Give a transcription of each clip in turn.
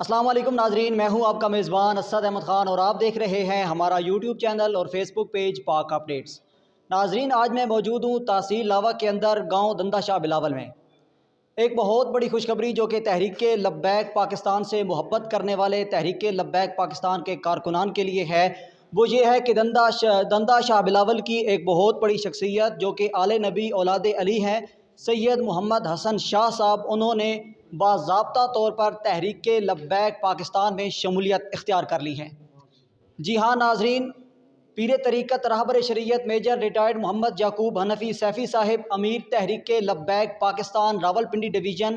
السلام علیکم ناظرین، میں ہوں آپ کا میزبان اسد احمد خان اور آپ دیکھ رہے ہیں ہمارا یوٹیوب چینل اور فیس بک پیج پاک اپڈیٹس۔ ناظرین، آج میں موجود ہوں تحصیل لاوا کے اندر گاؤں دندہ شاہ بلاول میں۔ ایک بہت بڑی خوشخبری جو کہ تحریک لبیک پاکستان سے محبت کرنے والے تحریک لبیک پاکستان کے کارکنان کے لیے ہے، وہ یہ ہے کہ دندہ شاہ بلاول کی ایک بہت بڑی شخصیت جو کہ آل نبی اولاد علی ہیں، سید محمد حسن شاہ صاحب، انہوں نے باضابطہ طور پر تحریک لبیک پاکستان میں شمولیت اختیار کر لی ہے۔ جی ہاں ناظرین، پیر طریقت رہبر شریعت میجر ریٹائرڈ محمد یعقوب حنفی سیفی صاحب، امیر تحریک لبیک پاکستان راولپنڈی ڈویژن،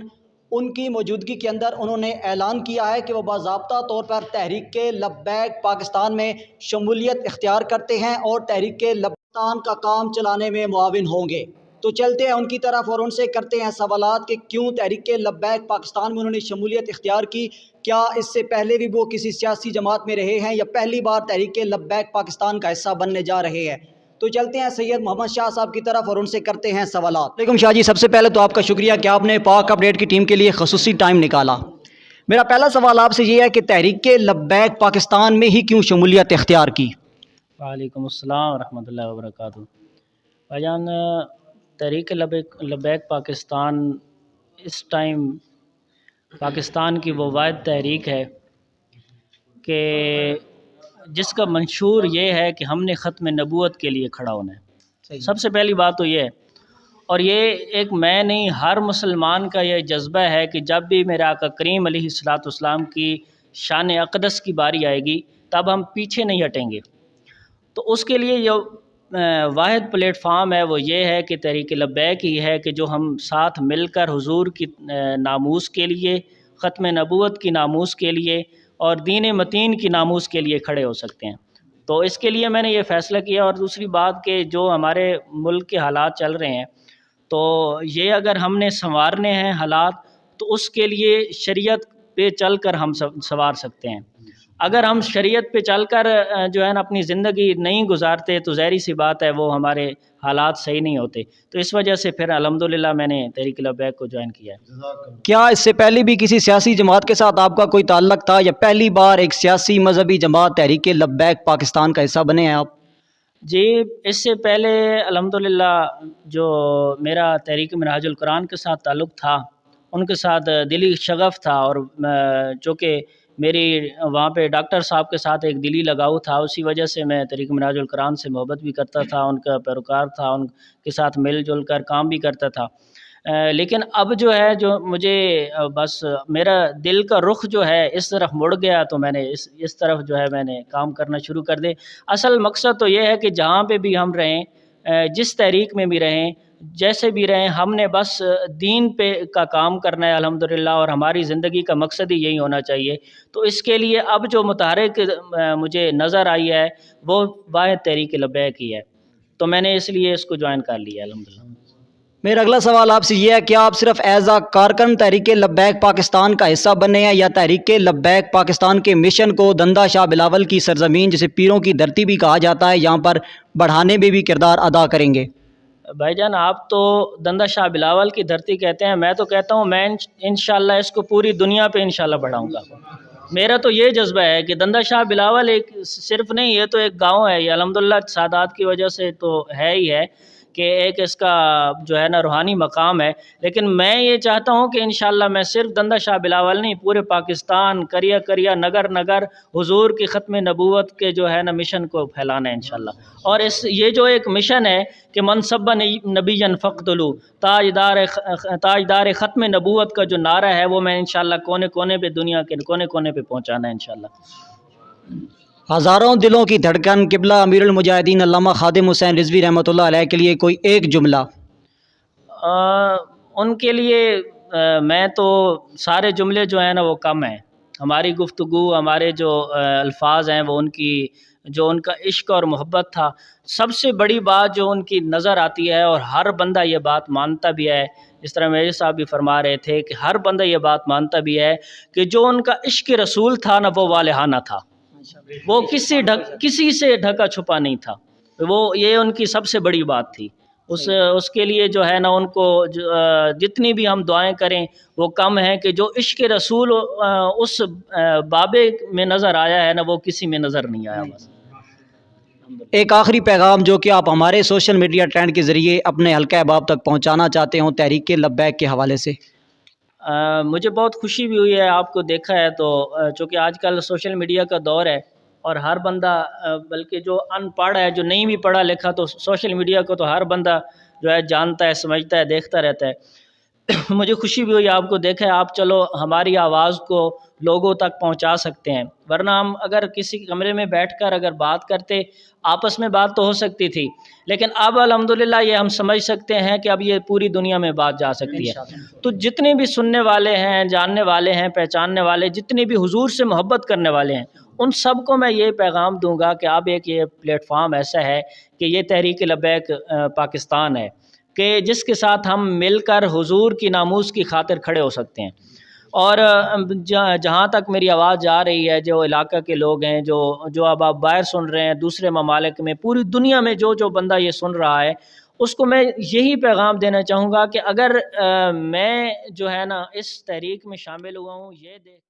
ان کی موجودگی کے اندر انہوں نے اعلان کیا ہے کہ وہ باضابطہ طور پر تحریک لبیک پاکستان میں شمولیت اختیار کرتے ہیں اور تحریک لبیک کا کام چلانے میں معاون ہوں گے۔ تو چلتے ہیں ان کی طرف اور ان سے کرتے ہیں سوالات کہ کیوں تحریک لبیک پاکستان میں انہوں نے شمولیت اختیار کی، کیا اس سے پہلے بھی وہ کسی سیاسی جماعت میں رہے ہیں یا پہلی بار تحریک لبیک پاکستان کا حصہ بننے جا رہے ہیں۔ تو چلتے ہیں سید محمد شاہ صاحب کی طرف اور ان سے کرتے ہیں سوالات۔ علیکم شاہ جی، سب سے پہلے تو آپ کا شکریہ کہ آپ نے پاک اپڈیٹ کی ٹیم کے لیے خصوصی ٹائم نکالا۔ میرا پہلا سوال آپ سے یہ ہے کہ تحریک لبیک پاکستان میں ہی کیوں شمولیت اختیار کی؟ وعلیکم السلام ورحمۃ اللہ وبرکاتہ۔ بھائی جان، تحریک لبیک پاکستان اس ٹائم پاکستان کی وہ واحد تحریک ہے کہ جس کا منشور یہ ہے کہ ہم نے ختم نبوت کے لیے کھڑا ہونا ہے۔ سب سے پہلی بات تو یہ ہے، اور یہ ایک میں نہیں، ہر مسلمان کا یہ جذبہ ہے کہ جب بھی میرے آقا کریم علیہ الصلوۃ والسلام کی شان اقدس کی باری آئے گی تب ہم پیچھے نہیں ہٹیں گے۔ تو اس کے لیے جو واحد پلیٹ فارم ہے وہ یہ ہے کہ تحریک لبیک ہی ہے کہ جو ہم ساتھ مل کر حضور کی ناموس کے لیے، ختم نبوت کی ناموس کے لیے اور دین متین کی ناموس کے لیے کھڑے ہو سکتے ہیں۔ تو اس کے لیے میں نے یہ فیصلہ کیا۔ اور دوسری بات کہ جو ہمارے ملک کے حالات چل رہے ہیں، تو یہ اگر ہم نے سنوارنے ہیں حالات، تو اس کے لیے شریعت پہ چل کر ہم سنوار سکتے ہیں۔ اگر ہم شریعت پہ چل کر جو ہے نا اپنی زندگی نہیں گزارتے تو ظاہری سی بات ہے وہ ہمارے حالات صحیح نہیں ہوتے۔ تو اس وجہ سے پھر الحمدللہ میں نے تحریک لبیک کو جوائن کیا ہے۔ کیا اس سے پہلے بھی کسی سیاسی جماعت کے ساتھ آپ کا کوئی تعلق تھا یا پہلی بار ایک سیاسی مذہبی جماعت تحریک لبیک پاکستان کا حصہ بنے ہیں آپ؟ جی، اس سے پہلے الحمدللہ جو میرا تحریک منہاج القرآن کے ساتھ تعلق تھا، ان کے ساتھ دلی شغف تھا، اور جو کہ میری وہاں پہ ڈاکٹر صاحب کے ساتھ ایک دلی لگاؤ تھا، اسی وجہ سے میں تحریک منہاج القرآن سے محبت بھی کرتا تھا، ان کا پیروکار تھا، ان کے ساتھ مل جل کر کام بھی کرتا تھا۔ لیکن اب جو ہے جو مجھے بس میرا دل کا رخ جو ہے اس طرف مڑ گیا، تو میں نے اس طرف جو ہے میں نے کام کرنا شروع کر دے۔ اصل مقصد تو یہ ہے کہ جہاں پہ بھی ہم رہیں، جس تحریک میں بھی رہیں، جیسے بھی رہیں، ہم نے بس دین پہ کا کام کرنا ہے الحمدللہ، اور ہماری زندگی کا مقصد ہی یہی ہونا چاہیے۔ تو اس کے لیے اب جو متحرک مجھے نظر آئی ہے وہ واحد تحریک لبیک ہی ہے، تو میں نے اس لیے اس کو جوائن کر لیا الحمدللہ۔ میرا اگلا سوال آپ سے یہ ہے کہ آپ صرف ایز اے کارکن تحریک لبیک پاکستان کا حصہ بنے ہیں یا تحریک لبیک پاکستان کے مشن کو دندہ شاہ بلاول کی سرزمین، جسے پیروں کی دھرتی بھی کہا جاتا ہے، یہاں پر بڑھانے میں بھی کردار ادا کریں گے؟ بھائی جان، آپ تو دندہ شاہ بلاول کی دھرتی کہتے ہیں، میں تو کہتا ہوں میں انشاءاللہ اس کو پوری دنیا پہ انشاءاللہ بڑھاؤں گا۔ میرا تو یہ جذبہ ہے کہ دندہ شاہ بلاول ایک صرف نہیں، یہ تو ایک گاؤں ہے، یہ الحمدللہ سادات کی وجہ سے تو ہے ہی ہے کہ ایک اس کا جو ہے نا روحانی مقام ہے، لیکن میں یہ چاہتا ہوں کہ انشاءاللہ میں صرف دندہ شاہ بلاول نہیں، پورے پاکستان کریا کریا نگر نگر حضور کی ختم نبوت کے جو ہے نا مشن کو پھیلانا ہے انشاءاللہ۔ اور یہ جو ایک مشن ہے کہ منصب نبی فقتلو، تاجدار ختم نبوت کا جو نعرہ ہے وہ میں انشاءاللہ کونے کونے پہ، دنیا کے کونے کونے پہ پہنچانا ہے انشاءاللہ۔ ہزاروں دلوں کی دھڑکن قبلہ امیر المجاہدین علامہ خادم حسین رضوی رحمۃ اللہ علیہ کے لیے کوئی ایک جملہ؟ ان کے لیے میں تو سارے جملے جو ہیں نا وہ کم ہیں، ہماری گفتگو، ہمارے جو الفاظ ہیں وہ ان کا عشق اور محبت تھا۔ سب سے بڑی بات جو ان کی نظر آتی ہے، اور ہر بندہ یہ بات مانتا بھی ہے، اس طرح میرے صاحب بھی فرما رہے تھے کہ ہر بندہ یہ بات مانتا بھی ہے کہ جو ان کا عشق رسول تھا نا وہ والہانہ تھا، وہ کسی سے ڈھکا چھپا نہیں تھا، وہ یہ ان کی سب سے بڑی بات تھی۔ اس کے لیے جو ہے نا ان کو جتنی بھی ہم دعائیں کریں وہ کم ہیں، کہ جو عشق رسول اس بابے میں نظر آیا ہے نا وہ کسی میں نظر نہیں آیا بس۔ ایک آخری پیغام جو کہ آپ ہمارے سوشل میڈیا ٹرینڈ کے ذریعے اپنے حلقہ احباب تک پہنچانا چاہتے ہوں تحریک لبیک کے حوالے سے۔ مجھے بہت خوشی بھی ہوئی ہے آپ کو دیکھا ہے تو، چونکہ آج کل سوشل میڈیا کا دور ہے اور ہر بندہ بلکہ جو ان پڑھ ہے، جو نہیں بھی پڑھا لکھا، تو سوشل میڈیا کو تو ہر بندہ جو ہے جانتا ہے، سمجھتا ہے، دیکھتا رہتا ہے۔ مجھے خوشی بھی ہوئی آپ کو دیکھا ہے، آپ چلو ہماری آواز کو لوگوں تک پہنچا سکتے ہیں، ورنہ ہم اگر کسی کمرے میں بیٹھ کر اگر بات کرتے، آپس میں بات تو ہو سکتی تھی، لیکن اب الحمدللہ یہ ہم سمجھ سکتے ہیں کہ اب یہ پوری دنیا میں بات جا سکتی ہے۔ تو جتنے بھی سننے والے ہیں، جاننے والے ہیں، پہچاننے والے، جتنے بھی حضور سے محبت کرنے والے ہیں، ان سب کو میں یہ پیغام دوں گا کہ اب ایک یہ پلیٹ فارم ایسا ہے کہ یہ تحریک لبیک پاکستان ہے کہ جس کے ساتھ ہم مل کر حضور کی ناموس کی خاطر کھڑے ہو سکتے ہیں۔ اور جہاں تک میری آواز جا رہی ہے، جو علاقہ کے لوگ ہیں، جو اب آپ باہر سن رہے ہیں، دوسرے ممالک میں، پوری دنیا میں جو بندہ یہ سن رہا ہے، اس کو میں یہی پیغام دینا چاہوں گا کہ اگر میں جو ہے نا اس تحریک میں شامل ہوا ہوں، یہ دیکھ